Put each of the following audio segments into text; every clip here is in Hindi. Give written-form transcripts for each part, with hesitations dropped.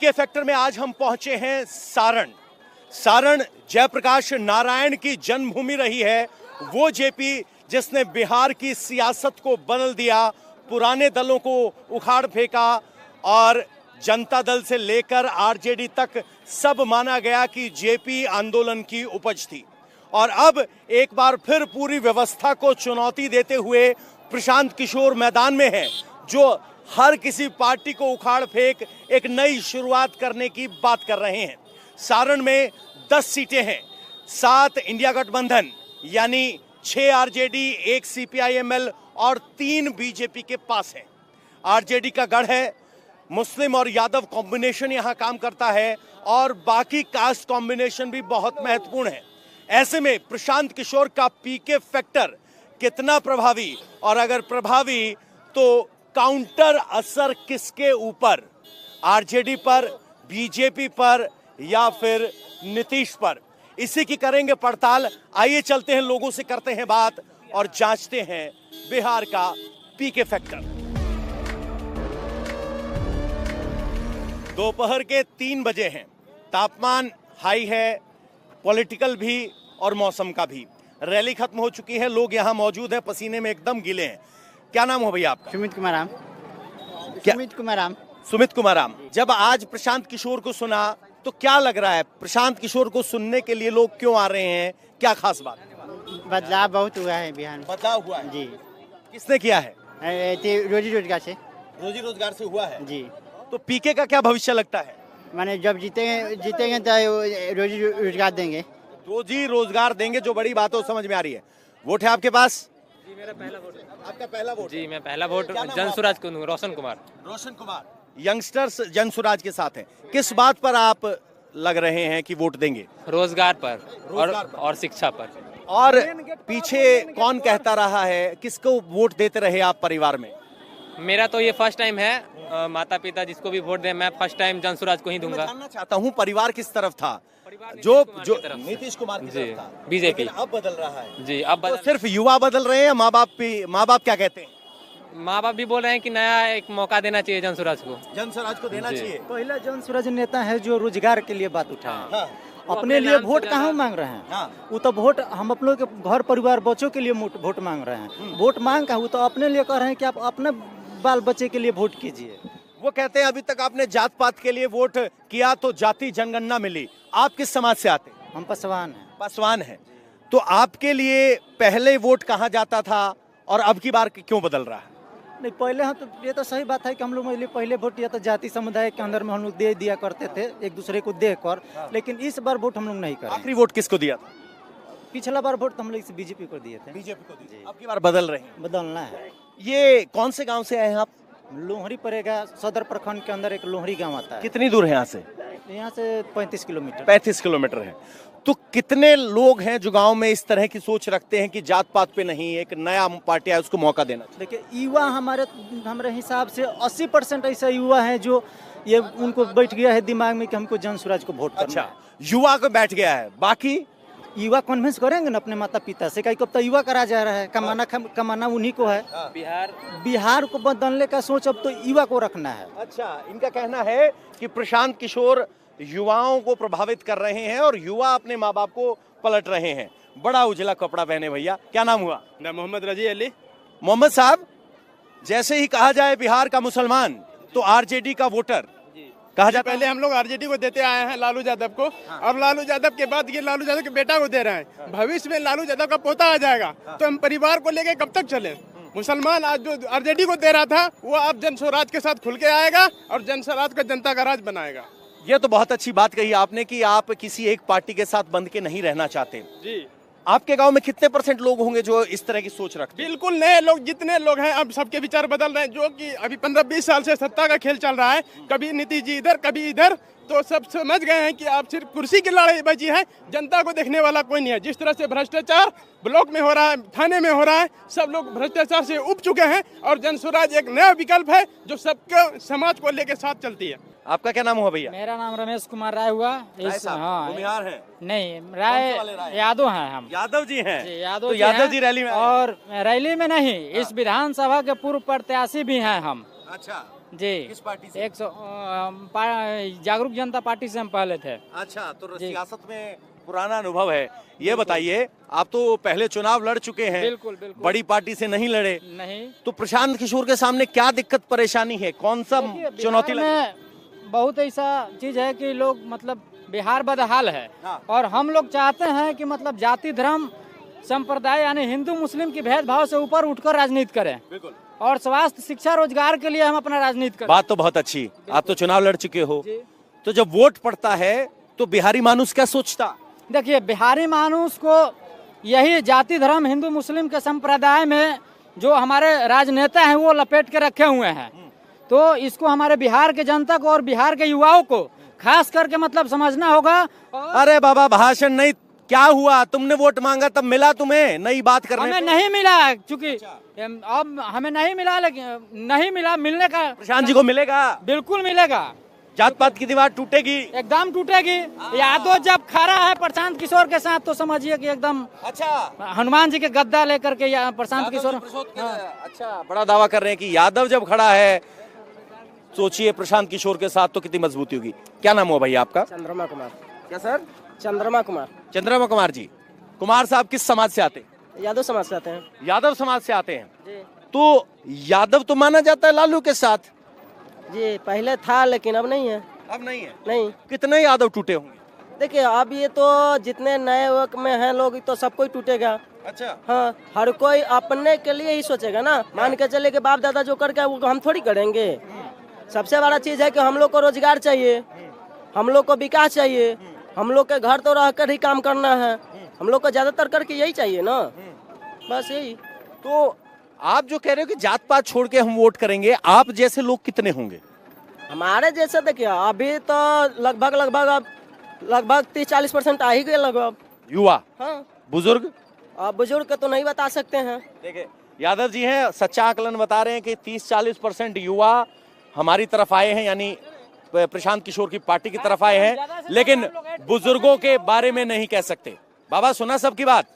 पीके फैक्टर में आज हम पहुंचे हैं सारण। सारण जयप्रकाश नारायण की जन्मभूमि रही है। वो जेपी जिसने बिहार की सियासत को बदल दिया, पुराने दलों को उखाड़ फेंका और जनता दल से लेकर आरजेडी तक सब माना गया कि जेपी आंदोलन की उपज थी। और अब एक बार फिर पूरी व्यवस्था को चुनौती देते हुए प्रशांत किशोर मैदान में है, जो हर किसी पार्टी को उखाड़ फेंक एक नई शुरुआत करने की बात कर रहे हैं। सारण में 10 सीटें हैं, 7 इंडिया गठबंधन यानी 6 आरजेडी, 1 सीपीआईएमएल और 3 बीजेपी के पास है। आरजेडी का गढ़ है, मुस्लिम और यादव कॉम्बिनेशन यहां काम करता है और बाकी कास्ट कॉम्बिनेशन भी बहुत महत्वपूर्ण है। ऐसे में प्रशांत किशोर का पीके फैक्टर कितना प्रभावी, और अगर प्रभावी तो काउंटर असर किसके ऊपर, आरजेडी पर, बीजेपी पर या फिर नीतीश पर, इसी की करेंगे पड़ताल। आइए चलते हैं, लोगों से करते हैं बात और जांचते हैं बिहार का पीके फैक्टर। दोपहर के 3 बजे हैं, तापमान हाई है, पॉलिटिकल भी और मौसम का भी। रैली खत्म हो चुकी है, लोग यहाँ मौजूद हैं, पसीने में एकदम गीले हैं। क्या नाम हो भैया आपका? सुमित कुमार राम। क्या? सुमित कुमार राम। सुमित कुमार राम। जब आज प्रशांत किशोर को सुना तो क्या लग रहा है? प्रशांत किशोर को सुनने के लिए लोग क्यों आ रहे हैं? क्या खास बात? बदलाव बहुत हुआ है बिहार में। बदलाव हुआ है जी। किसने किया है? रोजी रोजगार से। रोजी रोजगार से हुआ है जी। तो पीके का क्या भविष्य लगता है? माने जब जीतेंगे तो रोजी रोजगार देंगे। रोजी रोजगार देंगे, जो बड़ी बात है समझ में आ रही है। वोट है आपके पास? जी मेरा पहला वोट है। आपका पहला वोट? जी मैं पहला वोट जनसुराज को दूंगा, रोशन कुमार। रोशन कुमार। यंगस्टर्स जनसुराज के साथ हैं। किस बात पर आप लग रहे हैं कि वोट देंगे? रोजगार पर और शिक्षा पर। और पीछे कौन कहता रहा है, किसको वोट देते रहे आप परिवार में? मेरा तो ये फर्स्ट टाइम है, माता पिता जिसको भी वोट दे, मैं फर्स्ट टाइम जनसुराज को ही दूंगा। मैं जानना चाहता हूँ परिवार किस तरफ था? जो नीतीश कुमार की तरफ था, बीजेपी। अब बदल रहा है जी, अब तो सिर्फ युवा बदल रहे हैं, माँ बाप क्या कहते हैं? माँ बाप भी बोल रहे हैं कि नया एक मौका देना चाहिए जनसुराज को। जनसुराज को देना चाहिए। पहला जनसुराज नेता है जो रोजगार के लिए बात उठाए। हाँ। अपने लिए वोट कहाँ मांग रहे हैं? हाँ। वो तो वोट हम अपनों के घर परिवार बच्चों के लिए वोट मांग रहे हैं। वोट मांग का वो तो अपने लिए कह रहे हैं कि आप अपने बाल बच्चे के लिए वोट कीजिए। वो कहते हैं अभी तक आपने जात पात के लिए वोट किया तो जाति जनगणना मिली। आप किस समाज से आते हैं? हम पासवान हैं। पासवान है। तो आपके लिए पहले वोट कहाँ जाता था और अब की बार क्यों बदल रहा है? नहीं, पहले हम तो ये तो सही बात है कि हम लोग पहले वोट या तो जाति समुदाय के अंदर में हम लोग दे दिया करते थे एक दूसरे को देख कर, लेकिन इस बार वोट हम लोग नहीं कर। आखिरी वोट किसको दिया था? पिछला बार वोट तो हम लोग बीजेपी को दिए थे। बीजेपी को दिए। अब की बार बदल रहे हैं? बदलना है। ये कौन से गांव से आए हैं आप? लोहरी पड़ेगा, सदर प्रखंड के अंदर एक लोहरी गांव आता है। कितनी दूर है यहाँ से? यहाँ से 35 किलोमीटर। 35 किलोमीटर है। तो कितने लोग हैं जो गांव में इस तरह की सोच रखते हैं कि जात पात पे नहीं, एक नया पार्टी है उसको मौका देना? देखिए, युवा हमारे हिसाब से 80% ऐसा युवा है जो ये उनको बैठ गया है दिमाग में कि हमको जनसुराज को वोट करना। अच्छा, युवा को बैठ गया है। बाकी युवा कन्विंस करेंगे ना अपने माता पिता से, कई कब तो युवा करा जा रहा है, कमाना उन्हीं को है। बिहार को बदलने का सोच अब तो युवा को रखना है। अच्छा, इनका कहना है कि प्रशांत किशोर युवाओं को प्रभावित कर रहे हैं और युवा अपने माँ बाप को पलट रहे हैं। बड़ा उजला कपड़ा पहने भैया, क्या नाम हुआ? मोहम्मद रजी अली। मोहम्मद साहब, जैसे ही कहा जाए बिहार का मुसलमान तो आरजेडी का वोटर कहा जाता है। पहले हम लोग आरजेडी को देते आए हैं, लालू यादव को। अब लालू यादव के बाद ये लालू यादव के बेटा को दे रहे हैं। भविष्य में लालू यादव का पोता आ जाएगा तो हम परिवार को लेके कब तक चले? मुसलमान आज जो आरजेडी को दे रहा था वो अब जनस्वराज के साथ खुल के आएगा और जनस्वराज का जनता का राज बनाएगा। ये तो बहुत अच्छी बात कही आपने कि आप किसी एक पार्टी के साथ बंध के नहीं रहना चाहते। जी। आपके गांव में कितने % लोग होंगे जो इस तरह की सोच रखते हैं? बिल्कुल नए लोग, जितने लोग हैं अब सबके विचार बदल रहे हैं। जो कि अभी 15-20 साल से सत्ता का खेल चल रहा है, कभी नीतीश जी इधर कभी इधर, तो सब समझ गए हैं कि अब सिर्फ कुर्सी की लड़ाई बची है, जनता को देखने वाला कोई नहीं है। जिस तरह से भ्रष्टाचार ब्लॉक में हो रहा है, थाने में हो रहा है, सब लोग भ्रष्टाचार से उब चुके हैं और जनस्वराज एक नया विकल्प है जो सबके समाज को लेकर साथ चलती है। आपका क्या नाम हुआ भैया? मेरा नाम रमेश कुमार राय हुआ। हाँ, बिहार है? नहीं, राय यादव हैं हम। यादव जी हैं? यादव जी रैली में? और रैली में नहीं, इस विधानसभा के पूर्व प्रत्याशी भी हैं हम। अच्छा, जी किस पार्टी से? जागरूक जनता पार्टी से हम पहले थे। अच्छा, तो सियासत में पुराना अनुभव है। ये बताइए, आप तो पहले चुनाव लड़ चुके हैं, बिल्कुल बिल्कुल। बड़ी पार्टी से नहीं लड़े, नहीं, तो प्रशांत किशोर के सामने क्या दिक्कत परेशानी है, कौन सा चुनौती बिहार में बहुत ऐसा चीज है कि लोग मतलब बिहार बदहाल है। हाँ। और हम लोग चाहते हैं कि मतलब जाति धर्म संप्रदाय यानी हिंदू मुस्लिम की भेदभाव से ऊपर उठकर राजनीति करें। बिल्कुल। और स्वास्थ्य शिक्षा रोजगार के लिए हम अपना राजनीति करें। बात तो बहुत अच्छी, आप तो चुनाव लड़ चुके हो, तो जब वोट पड़ता है तो बिहारी मानुस क्या सोचता? देखिए, बिहारी मानुस को यही जाति धर्म हिंदू मुस्लिम के संप्रदाय में जो हमारे राजनेता हैं वो लपेट के रखे हुए हैं। तो इसको हमारे बिहार के जनता को और बिहार के युवाओं को खास करके मतलब समझना होगा। अरे बाबा, भाषण नहीं, क्या हुआ? तुमने वोट मांगा तब मिला तुम्हें? नई बात करने हमें नहीं मिला, क्योंकि अब हमें नहीं मिला, लेकिन नहीं मिला, मिलने का प्रशांत जी को मिलेगा, बिल्कुल मिलेगा। जात पात की दीवार टूटेगी, एकदम टूटेगी। यादव जब खड़ा है प्रशांत किशोर के साथ तो समझिए कि एकदम अच्छा हनुमान जी के गद्दा लेकर के प्रशांत किशोर। अच्छा, बड़ा दावा कर रहे हैं कि यादव जब खड़ा है, सोचिए प्रशांत किशोर के साथ तो कितनी मजबूती होगी। क्या नाम हुआ भाई आपका? चंद्रमा कुमार। क्या सर? चंद्रमा कुमार। चंद्रमा कुमार जी। कुमार साहब किस समाज से आते हैं? यादव समाज से आते हैं। यादव समाज से आते हैं जी। तो यादव तो माना जाता है लालू के साथ। जी, पहले था लेकिन अब नहीं है। अब नहीं है? नहीं। कितने यादव टूटे होंगे? देखिए, अब ये तो जितने नए वर्ग में हैं लोग तो सब कोई टूटेगा। अच्छा। हाँ, हर कोई अपने के लिए ही सोचेगा ना। मान के चले कि बाप दादा जो करके वो हम थोड़ी करेंगे। सबसे बड़ा चीज है कि हम लोग को रोजगार चाहिए, हम लोग को विकास चाहिए, हम लोग के घर तो रह कर ही काम करना है, हम लोग को ज्यादातर करके यही चाहिए ना, बस यही। तो आप जो कह रहे हो कि जात पात छोड़ के हम वोट करेंगे, आप जैसे लोग कितने होंगे? हमारे जैसे देखिए, अभी तो लगभग 30-40% आ ही गए लगभग। युवा? हाँ। बुजुर्ग? अब बुजुर्ग का तो नहीं बता सकते हैं। देखिए, यादव जी हैं, सच्चा आकलन बता रहे हैं कि 30-40% युवा हमारी तरफ आए हैं, यानी प्रशांत किशोर की पार्टी की तरफ आए हैं, लेकिन बुजुर्गों के बारे में नहीं कह सकते। बाबा, सुना सबकी बात?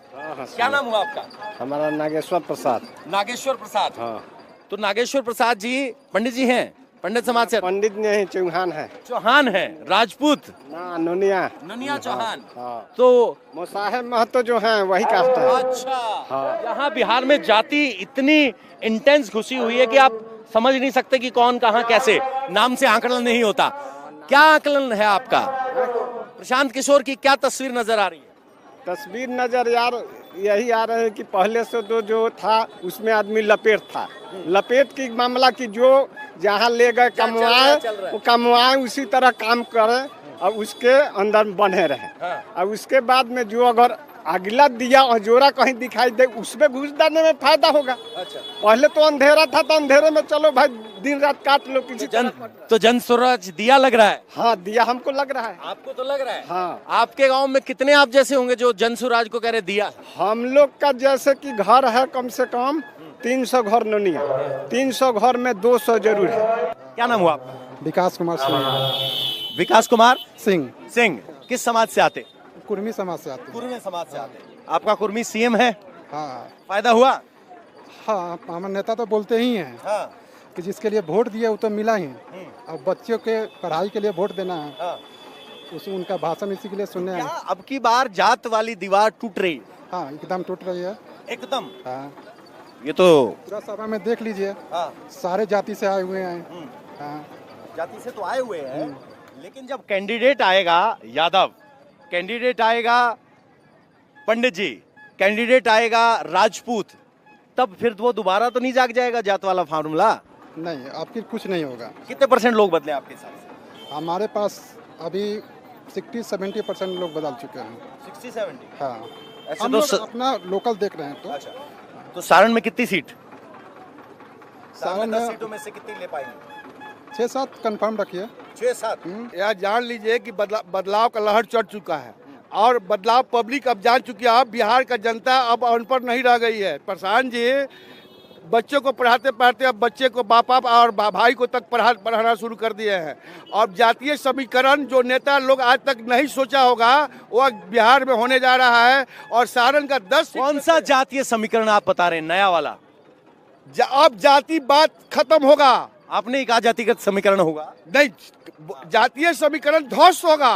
क्या नाम हुआ आपका? हमारा नागेश्वर प्रसाद। नागेश्वर प्रसाद। हाँ। तो नागेश्वर प्रसाद जी पंडित जी हैं, पंडित समाज से? पंडित नहीं, चौहान है। चौहान है, राजपूत? ना, नोनिया। ननिया चौहान। हाँ। तो मोसाहेब महतो जो हैं वही कास्ट है। अच्छा। हाँ। यहाँ बिहार में जाति इतनी इंटेंस घुसी हुई है कि आप समझ नहीं सकते कि कौन कहाँ कैसे, नाम से आकलन नहीं होता। क्या आकलन है आपका? प्रशांत किशोर की क्या तस्वीर नजर आ रही है? तस्वीर नजर यार यही आ रहा है कि पहले से तो जो था उसमें आदमी लपेट था, लपेट की मामला की जो जहाँ ले गए कमवाए वो कमवाए, उसी तरह काम करे और उसके अंदर बने रहे। और उसके बाद में जो अगर अगला दिया और जोरा कहीं दिखाई दे उसमें घुस डालने में फायदा होगा। अच्छा। पहले तो अंधेरा था तो अंधेरे में चलो भाई दिन रात काट लो किसी तो जन सूरज दिया लग रहा है? हाँ, दिया हमको लग रहा है। आपको तो लग रहा है? हाँ। आपके गांव में कितने आप जैसे होंगे जो जन सूरज को कह रहे दिया? हम लोग का जैसे कि घर है कम से कम 300 घर नोनिया, 300 घर में 200 जरूर है। क्या नाम हुआ आपका? विकास कुमार सिंह। विकास कुमार सिंह। सिंह किस समाज से आते? कुर्मी समाज से आते। कुर्मी समाज से आते। आपका कुर्मी सीएम है? हाँ। फायदा हुआ? हाँ, हमारे नेता तो बोलते ही हैं हाँ। कि जिसके लिए वोट दिया वो तो मिला ही। अब बच्चों के पढ़ाई के लिए वोट देना है। हाँ। उसी उनका भाषण इसी के लिए सुनने हैं। अब की बार जात वाली दीवार टूट रही? हाँ, एकदम टूट रही है। एकदम? हाँ। ये तो पूरा सभा में देख लीजिए। हाँ। सारे जाति से आए हुए हैं। हाँ। जाति से तो आए हुए हैं, लेकिन जब कैंडिडेट आएगा यादव, कैंडिडेट आएगा पंडित जी, कैंडिडेट आएगा राजपूत, तब फिर वो दोबारा तो नहीं जाग जाएगा जात वाला फार्मूला? नहीं, आपकी कुछ नहीं होगा। कितने % लोग बदले आपके हिसाब से? हमारे पास अभी 60-70% लोग बदल चुके हैं। 60-70? हाँ। ऐसे हम तो लोग अपना लोकल देख रहे हैं तो। अच्छा। तो सारण में कितनी सीट? सारण में 10 सीटों में से कितनी ले पाएंगे? 6-7 कंफर्म रखिए। 6-7? यह जान लीजिए कि बदलाव का लहर चढ़ चुका है और बदलाव पब्लिक अब जान चुकी है। अब बिहार का जनता अब अनपढ़ नहीं रह गई है। प्रशांत जी बच्चों को पढ़ाते पढ़ाते अब बच्चे को बापा और भाई को तक पढ़ाना शुरू कर दिए हैं। और जातीय समीकरण जो नेता लोग आज तक नहीं सोचा होगा वो बिहार में होने जा रहा है। और सारण का 10 कौन सा जातीय समीकरण आप बता रहे हैं नया वाला? अब जाति बात खत्म होगा। आपने एक जातिगत समीकरण होगा, नहीं, जातीय समीकरण ध्वस्त होगा।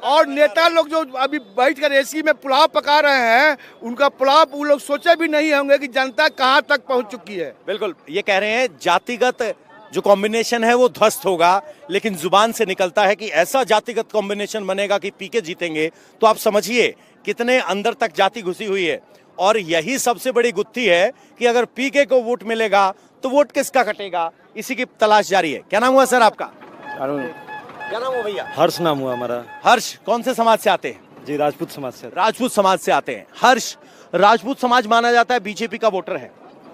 और नेता लोग जो अभी बैठकर एसी में पुलाव पका रहे हैं, उनका पुलाव वो लोग सोचे भी नहीं होंगे कि जनता कहां तक पहुंच चुकी है। बिल्कुल, ये कह रहे हैं जातिगत जो कॉम्बिनेशन है वो ध्वस्त होगा, लेकिन जुबान से निकलता है कि ऐसा जातिगत कॉम्बिनेशन बनेगा कि पीके जीतेंगे। तो आप समझिए कितने अंदर तक जाति घुसी हुई है। और यही सबसे बड़ी गुत्थी है कि अगर पीके को वोट मिलेगा तो वोट किसका कटेगा, इसी की तलाश जारी है। क्या नाम हुआ सर आपका? क्या नाम हुआ भैया? हर्ष नाम हुआ हमारा। हर्ष, कौन से समाज से आते हैं? जी, राजपूत समाज से। राजपूत समाज से आते हैं। हर्ष, राजपूत समाज माना जाता है बीजेपी का वोटर है,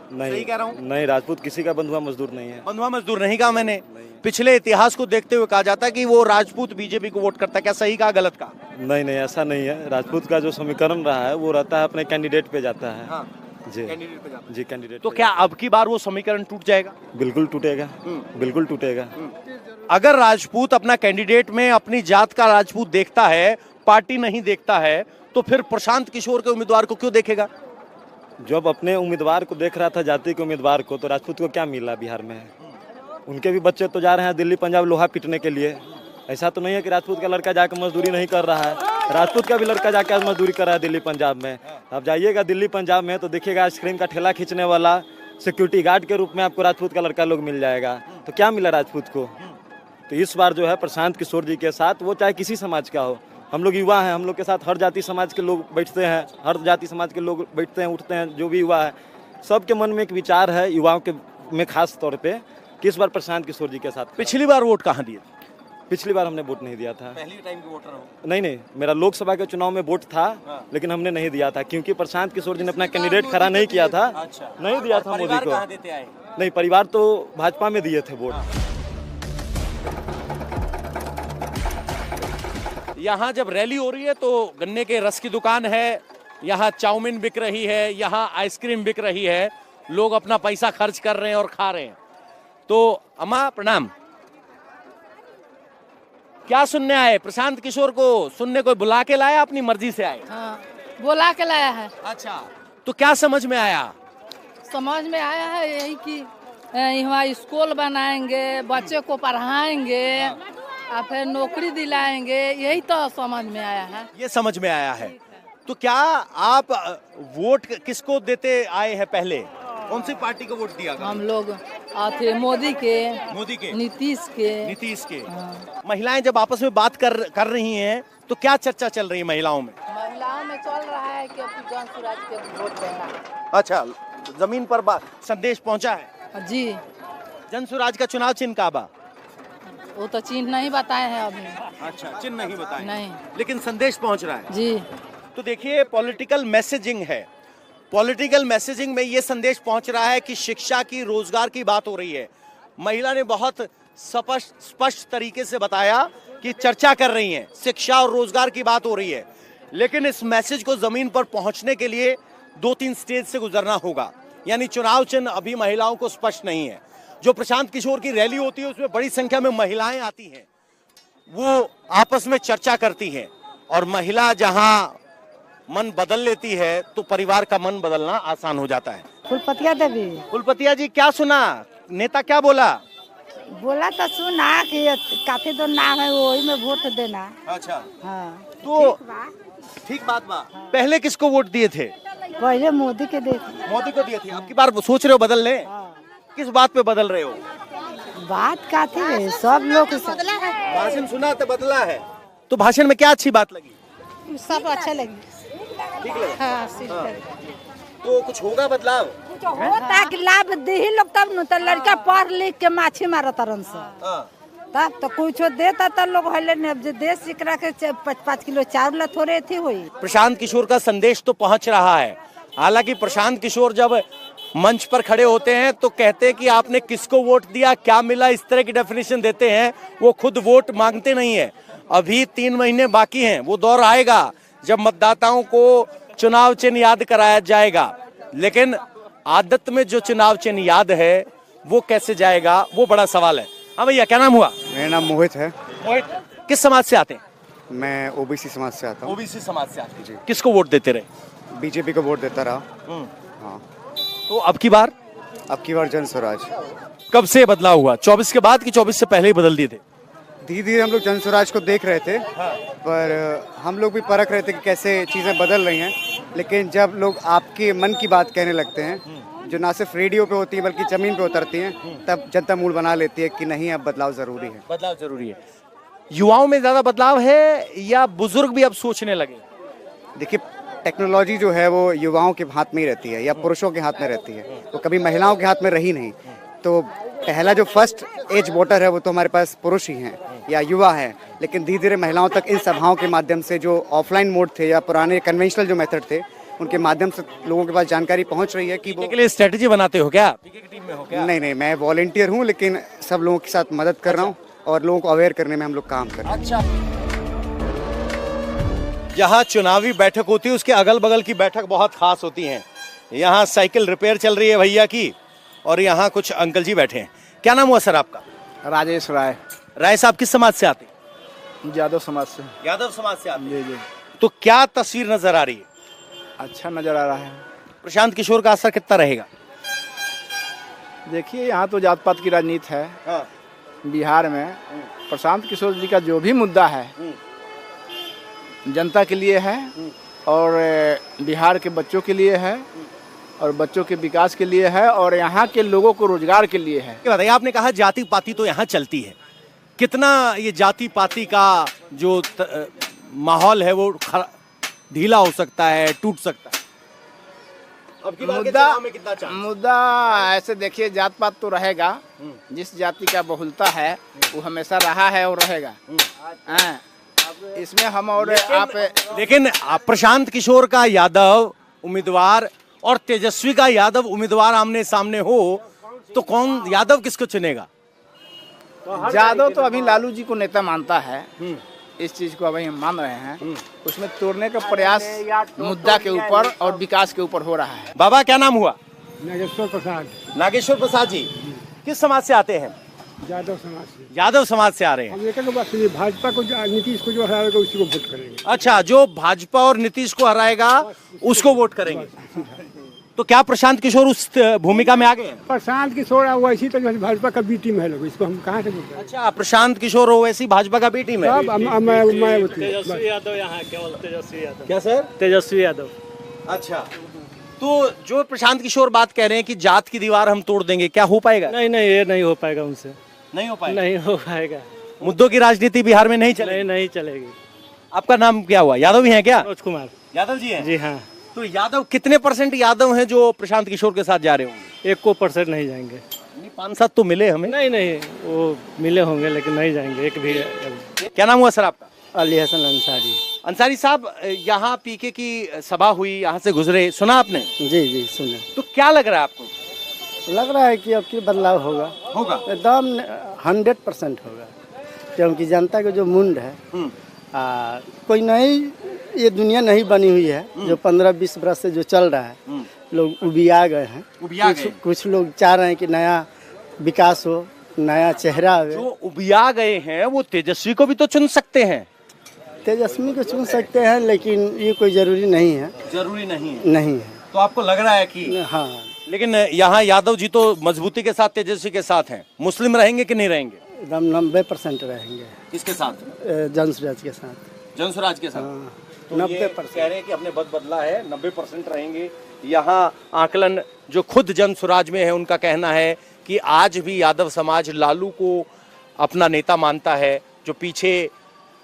नहीं, सही कह रहा हूँ? नहीं, राजपूत किसी का बंधुआ मजदूर नहीं है। बंधुआ मजदूर नहीं कहा मैंने, पिछले इतिहास को देखते हुए कहा जाता है कि वो राजपूत बीजेपी को वोट करता है। क्या सही कहा, गलत कहा? नहीं नहीं, ऐसा नहीं है। राजपूत का जो समीकरण रहा है वो रहता है अपने कैंडिडेट पे जाता है। हाँ, जी, कैंडिडेट पे जाता है। जी, कैंडिडेट। तो क्या अब की बार वो समीकरण टूट जाएगा? बिल्कुल टूटेगा, बिल्कुल टूटेगा। अगर राजपूत अपना कैंडिडेट में अपनी जात का राजपूत देखता है, पार्टी नहीं देखता है, तो फिर प्रशांत किशोर के उम्मीदवार को क्यों देखेगा? जब अपने उम्मीदवार को देख रहा था, जाति के उम्मीदवार को, तो राजपूत को क्या मिला बिहार में? उनके भी बच्चे तो जा रहे हैं दिल्ली पंजाब लोहा पीटने के लिए। ऐसा तो नहीं है कि राजपूत का लड़का जाकर मजदूरी नहीं कर रहा है। राजपूत का भी लड़का जाकर मजदूरी कर रहा है दिल्ली पंजाब में। आप जाइएगा दिल्ली पंजाब में तो देखिएगा आइसक्रीम का ठेला खींचने वाला सिक्योरिटी गार्ड के रूप में आपको राजपूत का लड़का लोग मिल जाएगा। तो क्या मिला राजपूत को? तो इस बार जो है प्रशांत किशोर जी के साथ, वो चाहे किसी समाज का हो, हम लोग युवा हैं, हम लोग के साथ हर जाति समाज के लोग बैठते हैं, हर जाति समाज के लोग बैठते हैं, उठते हैं। जो भी युवा है, सबके मन में एक विचार है, युवाओं के में खास तौर पे, कि इस बार प्रशांत किशोर जी के साथ। पिछली बार वोट कहाँ दिए? पिछली बार हमने वोट नहीं दिया था। पहली टाइम के वोटर हो? नहीं नहीं, मेरा लोकसभा के चुनाव में वोट था, लेकिन हमने नहीं दिया था क्योंकि प्रशांत किशोर जी ने अपना कैंडिडेट खड़ा नहीं किया था। अच्छा, नहीं दिया था मोदी को। कहाँ देते आए? नहीं, परिवार तो भाजपा में दिए थे वोट। यहाँ जब रैली हो रही है तो गन्ने के रस की दुकान है, यहाँ चाउमीन बिक रही है, यहाँ आइसक्रीम बिक रही है, लोग अपना पैसा खर्च कर रहे हैं और खा रहे हैं। तो अम्मा प्रणाम, क्या सुनने आए? प्रशांत किशोर को सुनने कोई बुला के लाया, अपनी मर्जी से आए? हाँ, बुला के लाया है। अच्छा, तो क्या समझ में आया? समझ में आया है यही कि यहाँ स्कूल बनाएंगे, बच्चे को पढ़ाएंगे, और फिर नौकरी दिलाएंगे, यही तो समझ में आया है। ये समझ में आया है। तो क्या आप वोट किसको देते आए हैं? पहले कौन सी पार्टी को वोट दिया? हम लोग थे मोदी के, नीतीश के। हाँ। महिलाएं जब आपस में बात कर रही हैं तो क्या चर्चा चल रही है महिलाओं में? महिलाओं में चल रहा है कि जन-सुराज के वोट देना। अच्छा, जमीन पर संदेश पहुंचा है जी। जन-सुराज का चुनाव चिन्ह का बा? वो तो चिन्ह नहीं बताए हैं अभी। अच्छा, चिन्ह नहीं बताए? नहीं, लेकिन संदेश पहुंच रहा है जी। तो देखिए, पॉलिटिकल मैसेजिंग है। पॉलिटिकल मैसेजिंग में ये संदेश पहुंच रहा है कि शिक्षा की, रोजगार की बात हो रही है। महिला ने बहुत स्पष्ट तरीके से बताया कि चर्चा कर रही हैं, शिक्षा और रोजगार की बात हो रही है। लेकिन इस मैसेज को जमीन पर पहुंचने के लिए 2-3 स्टेज से गुजरना होगा। यानी चुनाव चिन्ह अभी महिलाओं को स्पष्ट नहीं है। जो प्रशांत किशोर की रैली होती है उसमें बड़ी संख्या में महिलाएं आती हैं, वो आपस में चर्चा करती हैं, और महिला जहां मन बदल लेती है तो परिवार का मन बदलना आसान हो जाता है। फुलपतिया देवी। फुलपतिया जी, क्या सुना? नेता क्या बोला? बोला तो सुना कि काफी दो नाम है, वही में वोट देना। अच्छा, हाँ, तो ठीक बात बा। पहले किसको वोट दिए थे? पहले मोदी के दिए। मोदी को दिए थे। अब की बार सोच रहे हो बदल ले? किस बात पे बदल रहे हो? बात का थी, सब लोग भाषण सुना तो बदला है। तो भाषण में क्या अच्छी बात लगी? सब अच्छा लगी। ठीक लगा? हाँ, तो कुछ होगा बदलाव? होता कि लाभ दे ही लोग, तब न तो लड़का पढ़ लिख के माछी मारत रन से, तब तो कुछ देता तो लोग हले ने। अब देश एकरा के 5-5 किलो चावल ला थोड़े थी हुई। प्रशांत किशोर का संदेश तो पहुंच रहा है। हालांकि प्रशांत किशोर जब मंच पर खड़े होते हैं तो कहते हैं कि आपने किसको वोट दिया, क्या मिला, इस तरह की डेफिनेशन देते हैं। वो खुद वोट मांगते नहीं है। अभी 3 महीने बाकी हैं, वो दौर आएगा जब मतदाताओं को चुनाव चिन्ह याद कराया जाएगा। लेकिन आदत में जो चुनाव चिन्ह याद है वो कैसे जाएगा, वो बड़ा सवाल है। हाँ भैया, क्या नाम हुआ? मेरा नाम मोहित है। मोहित, किस समाज से आते हैं? मैं ओबीसी समाज से आता हूँ। ओबीसी समाज से आते हैं। किसको वोट देते रहे? बीजेपी को वोट देता रहा। हाँ। तो अब की बार अब की बार जन स्वराज। कब से बदलाव हुआ? 24 के बाद कि 24 से पहले ही बदल दिए थे? धीरे धीरे हम लोग जन स्वराज को देख रहे थे, पर हम लोग भी परख रहे थे कि कैसे चीज़ें बदल रही हैं। लेकिन जब लोग आपके मन की बात कहने लगते हैं, जो ना सिर्फ रेडियो पे होती है बल्कि ज़मीन पे उतरती हैं, तब जनता मूड बना लेती है कि नहीं, अब बदलाव ज़रूरी है। बदलाव जरूरी है। युवाओं में ज़्यादा बदलाव है या बुजुर्ग भी अब सोचने लगे? देखिए, टेक्नोलॉजी जो है वो युवाओं के हाथ में ही रहती है या पुरुषों के हाथ में रहती है, तो कभी महिलाओं के हाथ में रही नहीं। तो पहला जो फर्स्ट एज वोटर है वो तो हमारे पास पुरुष ही हैं या युवा हैं, लेकिन धीरे धीरे महिलाओं तक इन सभाओं के माध्यम से, जो ऑफलाइन मोड थे या पुराने कन्वेंशनल जो मेथड थे, उनके माध्यम से लोगों के पास जानकारी पहुंच रही है कि वो के लिए स्ट्रेटेजी बनाते हो क्या? पीके की टीम में हो क्या? नहीं, मैं वॉलंटियर हूँ, लेकिन सब लोगों के साथ मदद कर रहा हूँ और लोगों को अवेयर करने में हम लोग काम कर रहे हैं। अच्छा, जहाँ चुनावी बैठक होती है उसके अगल बगल की बैठक बहुत खास होती हैं। यहाँ साइकिल रिपेयर चल रही है भैया की, और यहाँ कुछ अंकल जी बैठे हैं। क्या नाम हुआ सर आपका? राजेश राय। राय साहब किस समाज से आते हैं? यादव समाज से। यादव समाज से आते हैं। जी। तो क्या तस्वीर नजर आ रही है? अच्छा नजर आ रहा है। प्रशांत किशोर का असर कितना रहेगा? देखिए, यहाँ तो जात पात की राजनीति है। हाँ। बिहार में प्रशांत किशोर जी का जो भी मुद्दा है जनता के लिए है, और बिहार के बच्चों के लिए है, और बच्चों के विकास के लिए है, और यहाँ के लोगों को रोजगार के लिए है। बताइए, आपने कहा जाति पाति तो यहाँ चलती है, कितना ये जाति पाति का जो माहौल है वो ढीला हो सकता है, टूट सकता है? अब की बार के चुनाव में कितना चांस? मुद्दा ऐसे देखिए, जात पात तो रहेगा, जिस जाति का बहुलता है वो हमेशा रहा है और रहेगा। इसमें हम और लेकिन प्रशांत किशोर का यादव उम्मीदवार और तेजस्वी का यादव उम्मीदवार आमने सामने हो तो कौन, यादव किसको चुनेगा? यादव तो अभी लालू जी को नेता मानता है, इस चीज को अभी हम मान रहे हैं। उसमें तोड़ने का प्रयास मुद्दा के ऊपर और विकास के ऊपर हो रहा है। बाबा क्या नाम हुआ? नागेश्वर प्रसाद। नागेश्वर प्रसाद जी किस समाज से आते हैं? यादव समाज से। यादव समाज से आ रहे हैं। हम एक बात सुनिए, भाजपा को, नीतीश को जो हराएगा उसी को वोट करेंगे। अच्छा, जो भाजपा और नीतीश को हराएगा उसको वोट करेंगे। तो क्या प्रशांत किशोर उस भूमिका में आ गए? प्रशांत किशोर वैसी तो भाजपा का बी टीम है लोग, इसको हम कहाँ से बोलते हैं? अच्छा, प्रशांत किशोर हो वैसी भाजपा का बी टीम है। तेजस्वी यादव यहाँ केवल तेजस्वी यादव। क्या सर? तेजस्वी यादव। अच्छा, तो जो प्रशांत किशोर बात कह रहे हैं कि जात की दीवार हम तोड़ देंगे, क्या हो पाएगा? नहीं, ये नहीं हो पाएगा उनसे। नहीं हो पाएगा? नहीं हो पाएगा। मुद्दों की राजनीति बिहार में नहीं चलेगी? नहीं चलेगी। आपका नाम क्या हुआ? यादव ही है क्या? मनोज कुमार यादव जी हैं? जी हाँ। तो यादव कितने % यादव हैं जो प्रशांत किशोर के साथ जा रहे होंगे? 1% नहीं जाएंगे। 5-7 तो मिले हमें। नहीं, वो मिले होंगे लेकिन नहीं जाएंगे एक भी। क्या नाम हुआ सर आपका? अली हसन अंसारी। अंसारी साहब, यहाँ पीके की सभा हुई, यहाँ से गुजरे, सुना आपने? जी सुना। तो क्या लग रहा है आपको? लग रहा है कि अब की बदलाव होगा। एकदम 100% होगा, क्योंकि जनता का जो मुंड है, कोई नई ये दुनिया नहीं बनी हुई है। जो 15-20 वर्ष से जो चल रहा है, लोग उबिया गए हैं। कुछ लोग चाह रहे हैं कि नया विकास हो, नया चेहरा आवे। जो उबिया गए हैं वो तेजस्वी को भी तो चुन सकते हैं। तेजस्वी को चुन सकते हैं, लेकिन ये कोई जरूरी नहीं है। जरूरी नहीं है? नहीं है। तो आपको लग रहा है कि हाँ, लेकिन यहाँ यादव जी तो मजबूती के साथ तेजस्वी के साथ हैं। मुस्लिम रहेंगे कि नहीं रहेंगे? एकदम 90% रहेंगे। किसके साथ? जनसुराज के साथ। जनसुराज के साथ। तो 90% कह रहे हैं कि अपने बदला है, 90% रहेंगे। यहाँ आकलन जो खुद जनसुराज में है उनका कहना है कि आज भी यादव समाज लालू को अपना नेता मानता है। जो पीछे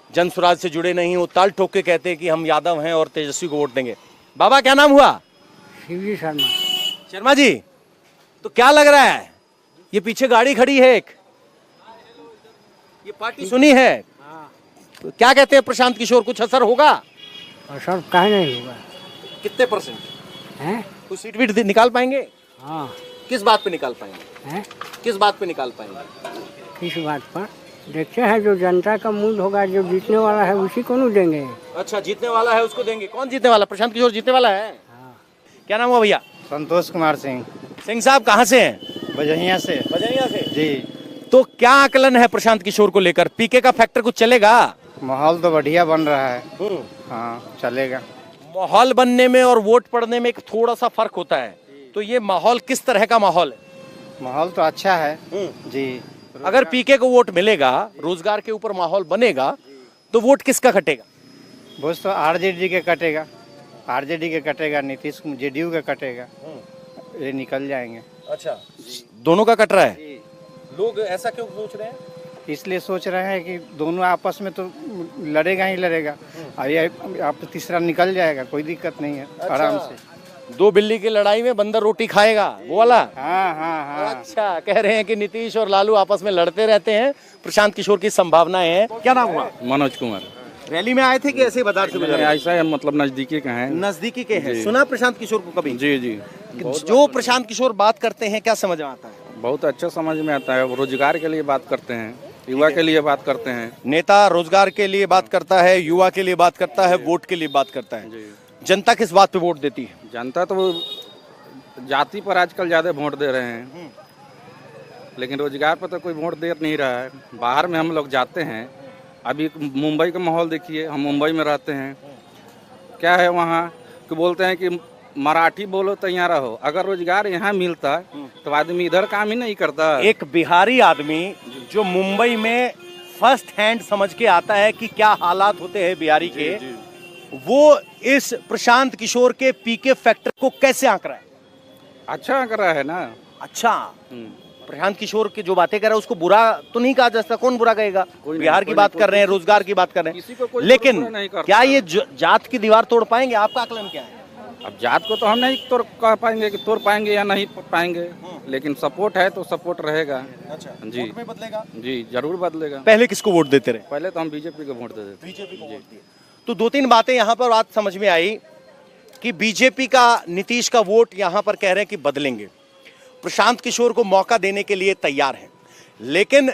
जनसुराज से जुड़े नहीं हो, ताल ठोक के कहते हैं कि हम यादव हैं और तेजस्वी को वोट देंगे। बाबा क्या नाम हुआ? शिवजी शर्मा। शर्मा जी, तो क्या लग रहा है? ये पीछे गाड़ी खड़ी है एक, ये पार्टी सुनी है, तो क्या कहते हैं प्रशांत किशोर, कुछ असर होगा? असर काहे नहीं होगा। कितने % हैं? कुछ सीट वीट निकाल पाएंगे? हाँ। किस बात पे निकाल पाएंगे? हैं? किस बात पे निकाल पाएंगे? किस बात पर? देखते हैं, जो जनता का मूड होगा, जो जीतने वाला है उसी को नहीं देंगे। अच्छा, जीतने वाला है उसको देंगे। कौन जीतने वाला? प्रशांत किशोर जीतने वाला है। क्या नाम हुआ भैया? संतोष कुमार सिंह। सिंह साहब कहाँ से हैं? बजहिया से। बजहिया से जी। तो क्या आकलन है प्रशांत किशोर को लेकर? पीके का फैक्टर कुछ चलेगा? माहौल तो बढ़िया बन रहा है। हाँ, चलेगा। माहौल बनने में और वोट पड़ने में एक थोड़ा सा फर्क होता है। तो ये माहौल किस तरह का माहौल है? माहौल तो अच्छा है जी। अगर पीके को वोट मिलेगा, रोजगार के ऊपर माहौल बनेगा, तो वोट किसका कटेगा? वोट तो आरजेडी के कटेगा, आरजेडी के कटेगा, नीतीश जेडीयू का कटेगा, ये निकल जाएंगे। अच्छा, दोनों का कट रहा है। लोग ऐसा क्यों सोच रहे हैं? इसलिए सोच रहे हैं कि दोनों आपस में तो लड़ेगा ही लड़ेगा, और ये आप तो तीसरा निकल जाएगा, कोई दिक्कत नहीं है। आराम से दो बिल्ली की लड़ाई में बंदर रोटी खाएगा, वो वाला। हाँ। अच्छा, कह रहे हैं कि नीतीश और लालू आपस में लड़ते रहते हैं, प्रशांत किशोर की संभावनाएं हैं। क्या नाम हुआ? मनोज कुमार। रैली में आए थे कि ऐसे ही बाजार से गुजर रहे? ऐसा है, मतलब नजदीकी का है। नजदीकी के हैं। सुना प्रशांत किशोर को कभी? जी जी। जो प्रशांत किशोर बात करते हैं, क्या समझ में आता है? बहुत अच्छा समझ में आता है। रोजगार के लिए बात करते हैं, युवा के लिए बात करते हैं। नेता रोजगार के लिए बात करता है, युवा के लिए बात करता है, वोट के लिए बात करता है। जनता किस बात पे वोट देती है? जनता तो जाति पर आजकल ज्यादा वोट दे रहे हैं, लेकिन रोजगार पर तो कोई वोट दे नहीं रहा है। बाहर में हम लोग जाते हैं, अभी मुंबई का माहौल देखिए, हम मुंबई में रहते हैं। क्या है वहाँ कि बोलते हैं कि मराठी बोलो तो यहाँ रहो। अगर रोजगार यहाँ मिलता तो आदमी इधर काम ही नहीं करता। एक बिहारी आदमी जो मुंबई में फर्स्ट हैंड समझ के आता है कि क्या हालात होते हैं बिहारी के, वो इस प्रशांत किशोर के पीके फैक्टर को कैसे आंक रहा है? अच्छा आंक रहा है ना। अच्छा, प्रशांत किशोर की जो बातें कर रहा है उसको बुरा तो नहीं कहा जा सकता। कौन बुरा कहेगा? बिहार की बात कर रहे हैं, रोजगार की बात कर रहे हैं, लेकिन क्या ये जात की दीवार तोड़ पाएंगे? आपका आकलन क्या है? अब जात को तो हम नहीं कह पाएंगे कि तोड़ पाएंगे या नहीं पाएंगे, लेकिन सपोर्ट है तो सपोर्ट रहेगा। अच्छा, जी वोट में बदलेगा? जी जरूर बदलेगा। पहले किसको वोट देते रहे? पहले तो हम बीजेपी को वोट देते थे। बीजेपी को वोट दिए। तो दो तीन बातें यहाँ पर बात समझ में आई कि बीजेपी का नीतीश का वोट यहाँ पर कह रहे हैं कि बदलेंगे, प्रशांत किशोर को मौका देने के लिए तैयार हैं। लेकिन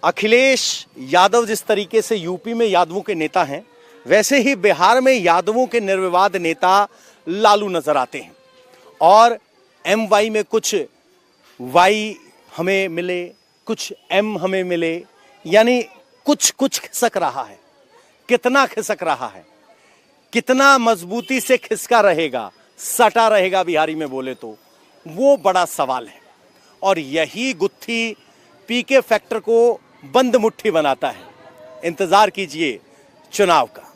अखिलेश यादव जिस तरीके से यूपी में यादवों के नेता हैं, वैसे ही बिहार में यादवों के निर्विवाद नेता लालू नजर आते हैं। और MY में कुछ Y हमें मिले, कुछ M हमें मिले, यानी कुछ कुछ खिसक रहा है। कितना खिसक रहा है, कितना मजबूती से खिसका रहेगा, सटा रहेगा बिहारी में बोले तो, वो बड़ा सवाल है। और यही गुत्थी पीके फैक्टर को बंद मुट्ठी बनाता है। इंतजार कीजिए चुनाव का।